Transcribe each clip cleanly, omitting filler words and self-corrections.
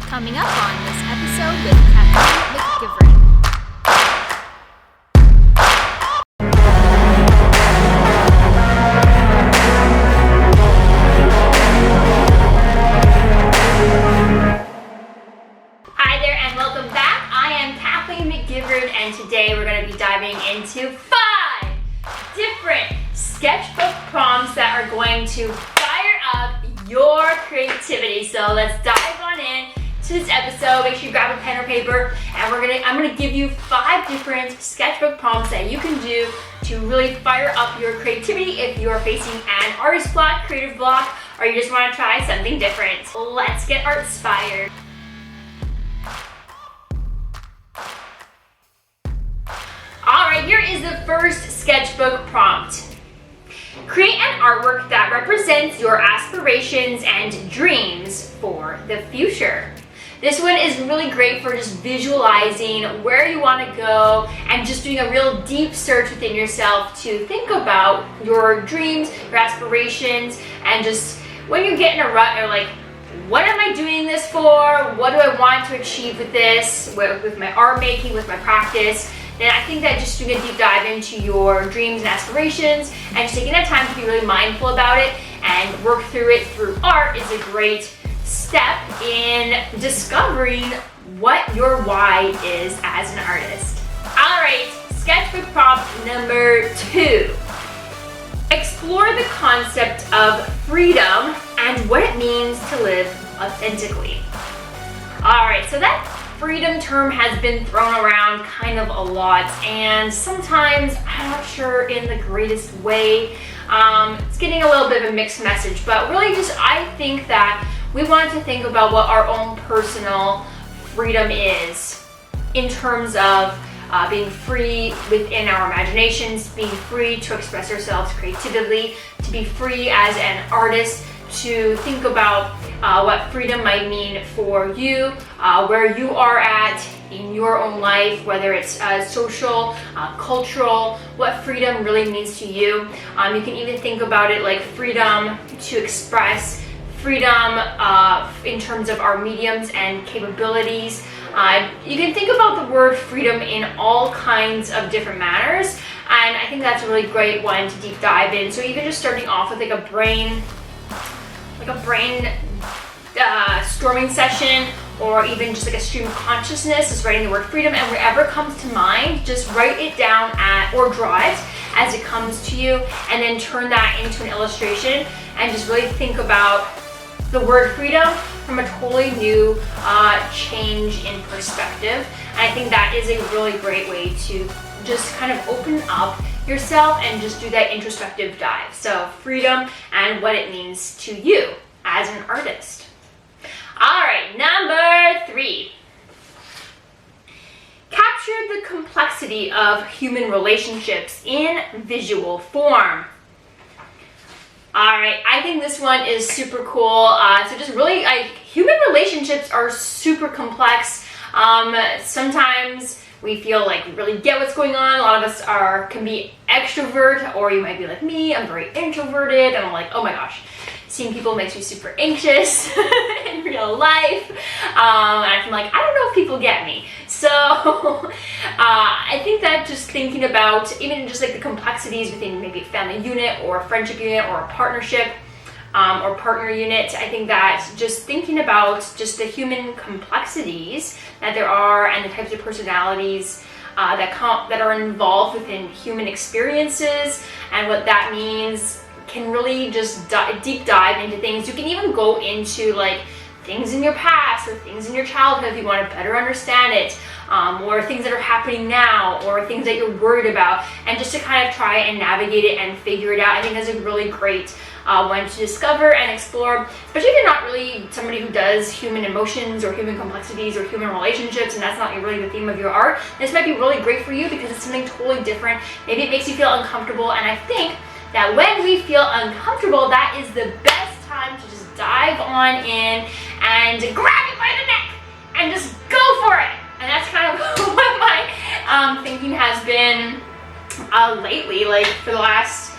Coming up on this episode with Kathleen McGivern. Hi there and welcome back. I am Kathleen McGivern and today we're going to be diving into 5 different sketchbook prompts that are going to fire up your creativity. So let's dive on in to this episode. Make sure you grab a pen or paper, and I'm gonna give you 5 different sketchbook prompts that you can do to really fire up your creativity if you're facing an artist block, creative block, or you just want to try something different. Let's get art inspired. Alright, here is the first sketchbook prompt. Create an artwork that represents your aspirations and dreams for the future. This one is really great for just visualizing where you want to go and just doing a real deep search within yourself to think about your dreams, your aspirations, and just when you get in a rut, you're like, what am I doing this for? What do I want to achieve with this, with my art making, with my practice? Then I think that just doing a deep dive into your dreams and aspirations and just taking that time to be really mindful about it and work through it through art is a great step in discovering what your why is as an artist. Alright, sketchbook prompt number 2. Explore the concept of freedom and what it means to live authentically. Alright, so that freedom term has been thrown around kind of a lot, and sometimes I'm not sure in the greatest way. It's getting a little bit of a mixed message, but really just I think that we want to think about what our own personal freedom is in terms of being free within our imaginations, being free to express ourselves creatively, to be free as an artist, to think about what freedom might mean for you, where you are at in your own life, whether it's social, cultural, what freedom really means to you. You can even think about it like freedom to express, freedom in terms of our mediums and capabilities. You can think about the word freedom in all kinds of different manners, and I think that's a really great one to deep dive in. So even just starting off with like a brain storming session, or even just like a stream of consciousness, is writing the word freedom, and wherever comes to mind, just write it down or draw it as it comes to you, and then turn that into an illustration and just really think about the word freedom from a totally new change in perspective. And I think that is a really great way to just kind of open up yourself and just do that introspective dive. So freedom and what it means to you as an artist. All right, number 3. Capture the complexity of human relationships in visual form. All right, I think this one is super cool. So just really, human relationships are super complex. Sometimes we feel like we really get what's going on. A lot of us can be extrovert, or you might be like me, I'm very introverted, and I'm like, oh my gosh, seeing people makes me super anxious in real life. And I'm like, I don't know if people get me. So I think that just thinking about even just like the complexities within maybe a family unit or a friendship unit or a partnership or partner unit, I think that just thinking about just the human complexities that there are and the types of personalities that are involved within human experiences and what that means can really just deep dive into things. You can even go into like things in your past or things in your childhood if you want to better understand it, or things that are happening now, or things that you're worried about, and just to kind of try and navigate it and figure it out. I think that's a really great one to discover and explore, especially if you're not really somebody who does human emotions or human complexities or human relationships, and that's not really the theme of your art. This might be really great for you because it's something totally different. Maybe it makes you feel uncomfortable, and I think that when we feel uncomfortable, that is the best time to just dive on in and grab it by the neck and just go for it. And that's kind of what my thinking has been lately, like for the last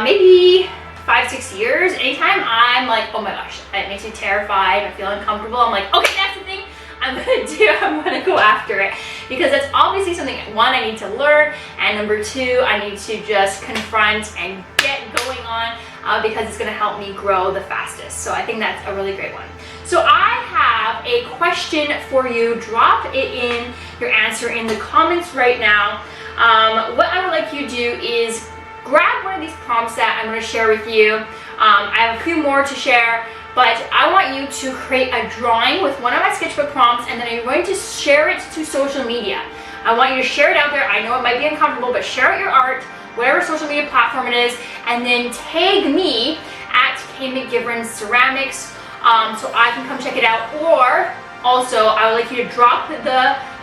maybe 5-6 years. Anytime I'm like, oh my gosh, it makes me terrified, I feel uncomfortable, I'm like, okay, that's the thing, I'm gonna go after it, because that's obviously something, one, I need to learn, and number two, I need to just confront and get going on, because it's gonna help me grow the fastest. So I think that's a really great one. So I have a question for you. Drop it in your answer in the comments right now. What I would like you to do is grab one of these prompts that I'm going to share with you. I have a few more to share, but I want you to create a drawing with one of my sketchbook prompts, and then I'm going to share it to social media. I want you to share it out there. I know it might be uncomfortable, but share out your art, whatever social media platform it is, and then tag me at KMcGivern so I can come check it out. Or also, I would like you to drop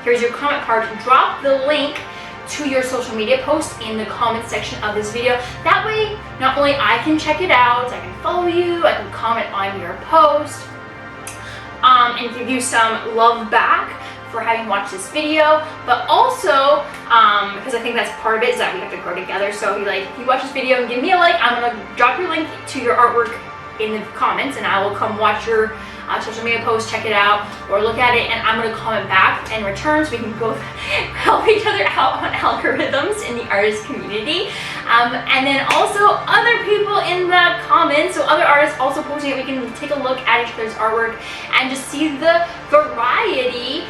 here's your comment part, drop the link to your social media post in the comment section of this video. That way, not only I can check it out, I can follow you, I can comment on your post, and give you some love back for having watched this video, but also, because I think that's part of it, is that we have to grow together. So if you watch this video and give me a like, I'm gonna drop your link to your artwork in the comments, and I will come watch your social media post, check it out, or look at it, and I'm going to comment back in return, so we can both help each other out on algorithms in the artist community. And then also other people in the comments, so other artists also posting it, we can take a look at each other's artwork and just see the variety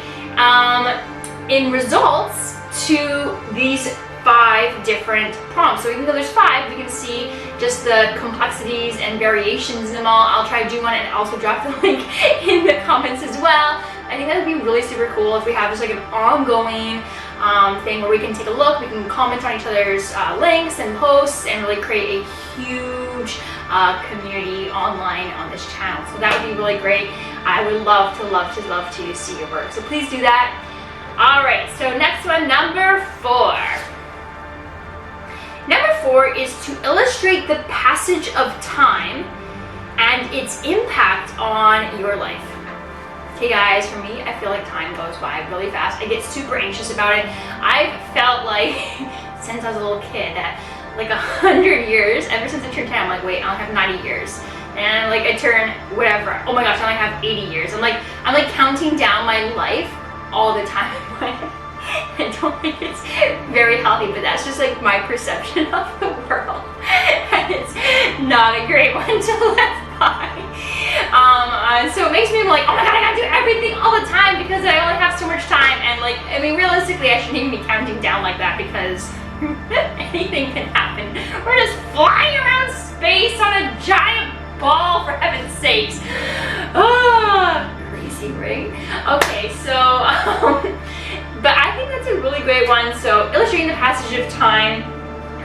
in results to these 5 different prompts. So even though there's 5, we can see just the complexities and variations in them all. I'll try to do one and also drop the link in the comments as well. I think that would be really super cool if we have just like an ongoing thing where we can take a look, we can comment on each other's links and posts, and really create a huge community online on this channel. So that would be really great. I would love to see your work. So please do that. All right, so next one, number 4. Number 4 is to illustrate the passage of time and its impact on your life. Okay guys, for me, I feel like time goes by really fast. I get super anxious about it. I've felt like, since I was a little kid, that like 100 years, ever since I turned 10, I'm like, wait, I only have 90 years. And like I turn whatever, oh my gosh, I only have 80 years. I'm like counting down my life all the time. I don't think it's very healthy, but that's just like my perception of the world, and it's not a great one to live by. So it makes me like, oh my god, I gotta do everything all the time because I only have so much time. And like, I mean, realistically, I shouldn't even be counting down like that, because anything can happen. We're just flying around space on a giant ball, for heaven's sakes. Crazy, right? Okay, so but I think that's a really great one. So illustrating the passage of time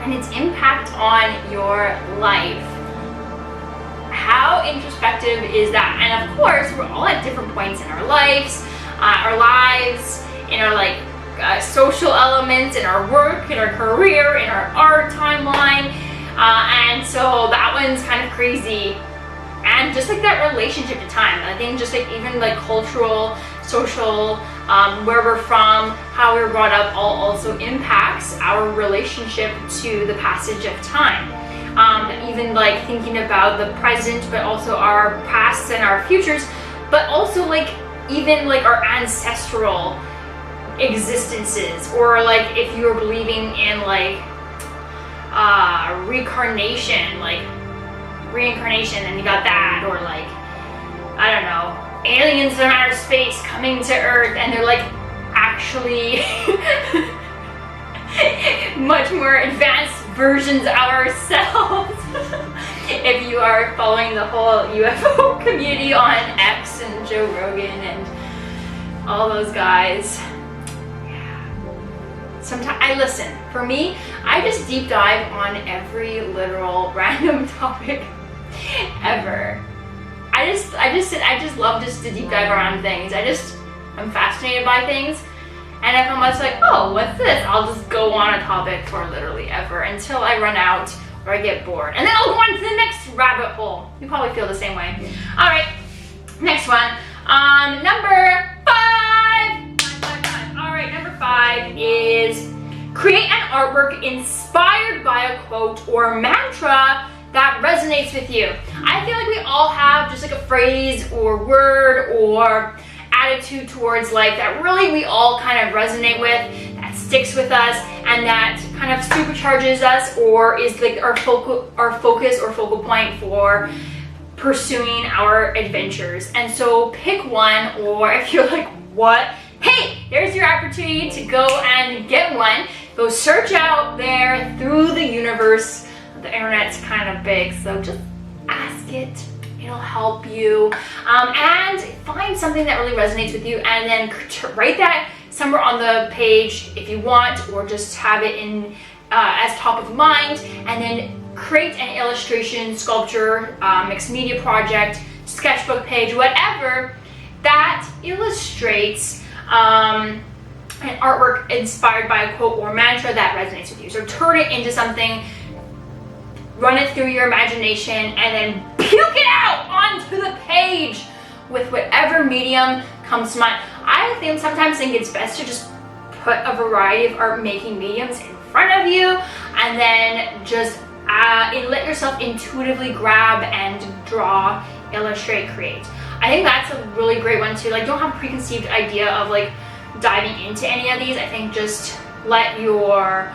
and its impact on your life. How introspective is that? And of course, we're all at different points in our lives, in our like social elements, in our work, in our career, in our art timeline. And so that one's kind of crazy. And just like that relationship to time, I think just like even like cultural, social, where we're from, how we were brought up, all also impacts our relationship to the passage of time. Even like thinking about the present, but also our pasts and our futures, but also like even like our ancestral existences, or like if you were believing in like reincarnation, and you got that, or like, I don't know, aliens from outer space coming to Earth, and they're like actually much more advanced versions of ourselves. If you are following the whole UFO community on X and Joe Rogan and all those guys. Sometimes I listen. For me, I just deep dive on every literal random topic ever. I just love just to deep dive around things. I'm fascinated by things, and if I'm just like, oh, what's this? I'll just go on a topic for literally ever until I run out or I get bored, and then I'll go on to the next rabbit hole. You probably feel the same way. All right, next one. Number 5. All right, number 5 is create an artwork inspired by a quote or mantra that resonates with you. I feel like we all have just like a phrase or word or attitude towards life that really we all kind of resonate with, that sticks with us, and that kind of supercharges us, or is like our focus or focal point for pursuing our adventures. And so pick one, or if you're like, what? Hey, there's your opportunity to go and get one. Go search out there through the universe. The internet's kind of big, so just ask it. It'll help you. And find something that really resonates with you, and then write that somewhere on the page if you want, or just have it in as top of mind, and then create an illustration, sculpture, mixed media project, sketchbook page, whatever that illustrates an artwork inspired by a quote or mantra that resonates with you. So turn it into something, run it through your imagination, and then puke it out onto the page with whatever medium comes to mind. I sometimes think it's best to just put a variety of art making mediums in front of you, and then just let yourself intuitively grab and draw, illustrate, create. I think that's a really great one too. Like, don't have a preconceived idea of like diving into any of these. I think just let your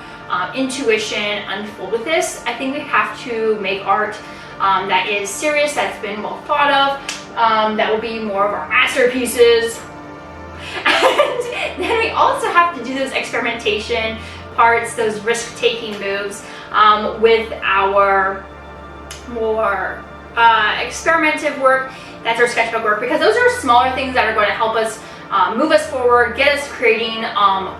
intuition unfold with this. I think we have to make art that is serious, that's been well thought of, that will be more of our masterpieces. And then we also have to do those experimentation parts, those risk-taking moves with our more experimentative work. That's our sketchbook work, because those are smaller things that are going to help us move us forward, get us creating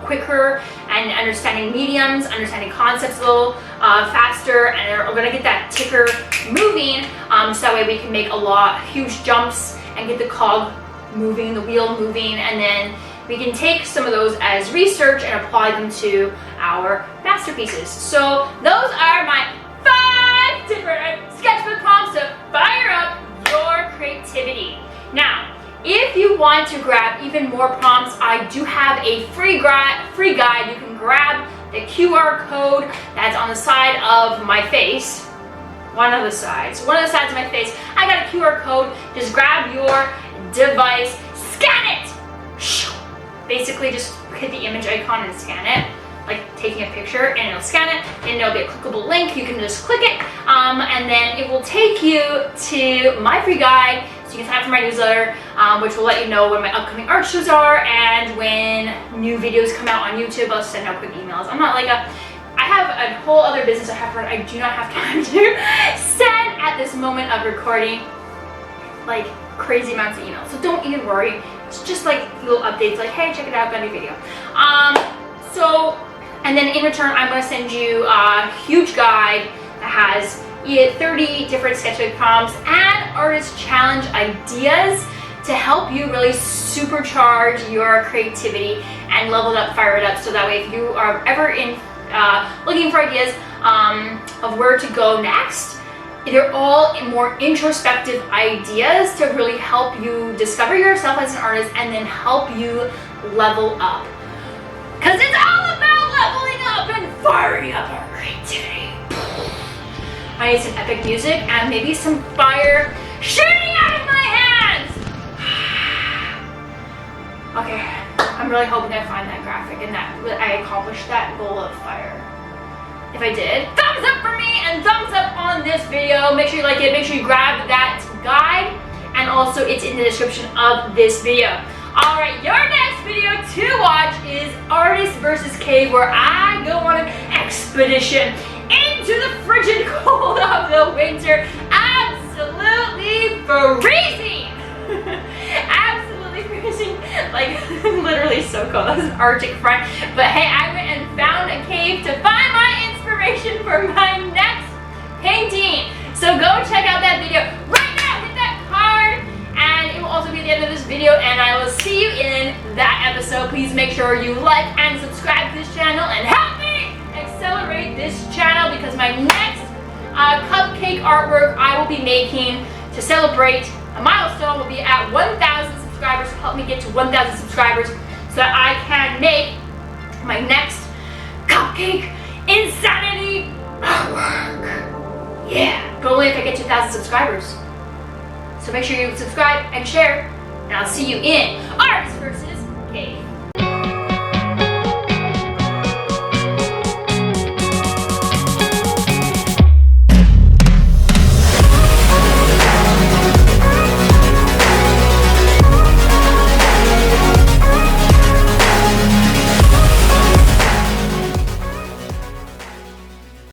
quicker, and understanding mediums, understanding concepts a little faster, and we're going to get that ticker moving, so that way we can make huge jumps and get the cog moving, the wheel moving, and then we can take some of those as research and apply them to our masterpieces. So those are my 5 different sketchbook prompts to fire up your creativity. Now, if you want to grab even more prompts, I do have a free guide. You can grab the QR code that's on the side of my face. One of the sides of my face. I got a QR code. Just grab your device, scan it. Basically, just hit the image icon and scan it, like taking a picture, and it'll scan it, and it'll be a clickable link. You can just click it, and then it will take you to my free guide, so you can sign up for my newsletter, which will let you know when my upcoming art shows are, and when new videos come out on YouTube. I'll send out quick emails. I'm not like I have a whole other business I have to run. I do not have time to send at this moment of recording like crazy amounts of emails. So don't even worry. It's just like little updates, like, hey, check it out, got a new video. And then in return, I'm going to send you a huge guide that has 30 different sketchbook prompts and artist challenge ideas to help you really supercharge your creativity and level it up, fire it up, so that way if you are ever looking for ideas of where to go next, they're all more introspective ideas to really help you discover yourself as an artist and then help you level up. Because it's all about leveling up and firing up our creativity. I need some epic music and maybe some fire shooting out of my hands. Okay, I'm really hoping I find that graphic and that I accomplished that goal of fire. If I did, thumbs up for me and thumbs up on this video. Make sure you like it, make sure you grab that guide, and also it's in the description of this video. Alright, your next video to watch is Artist vs. Cave, where I go on an expedition into the frigid cold of the winter. Absolutely freezing! Absolutely freezing. Like, literally so cold. That was an Arctic front. But hey, I went and found a cave to find my inspiration for my next painting. So go check out that video right now. Hit that card, and it will also be at the end of this video, and I will see you in that episode. Please make sure you like and subscribe to this channel and help me accelerate this channel, because my next cupcake artwork I will be making to celebrate a milestone will be at 1,000 subscribers. Help me get to 1,000 subscribers so that I can make my next cupcake insanity artwork. Yeah, but only if I get 2,000 subscribers. So make sure you subscribe and share, and I'll see you in our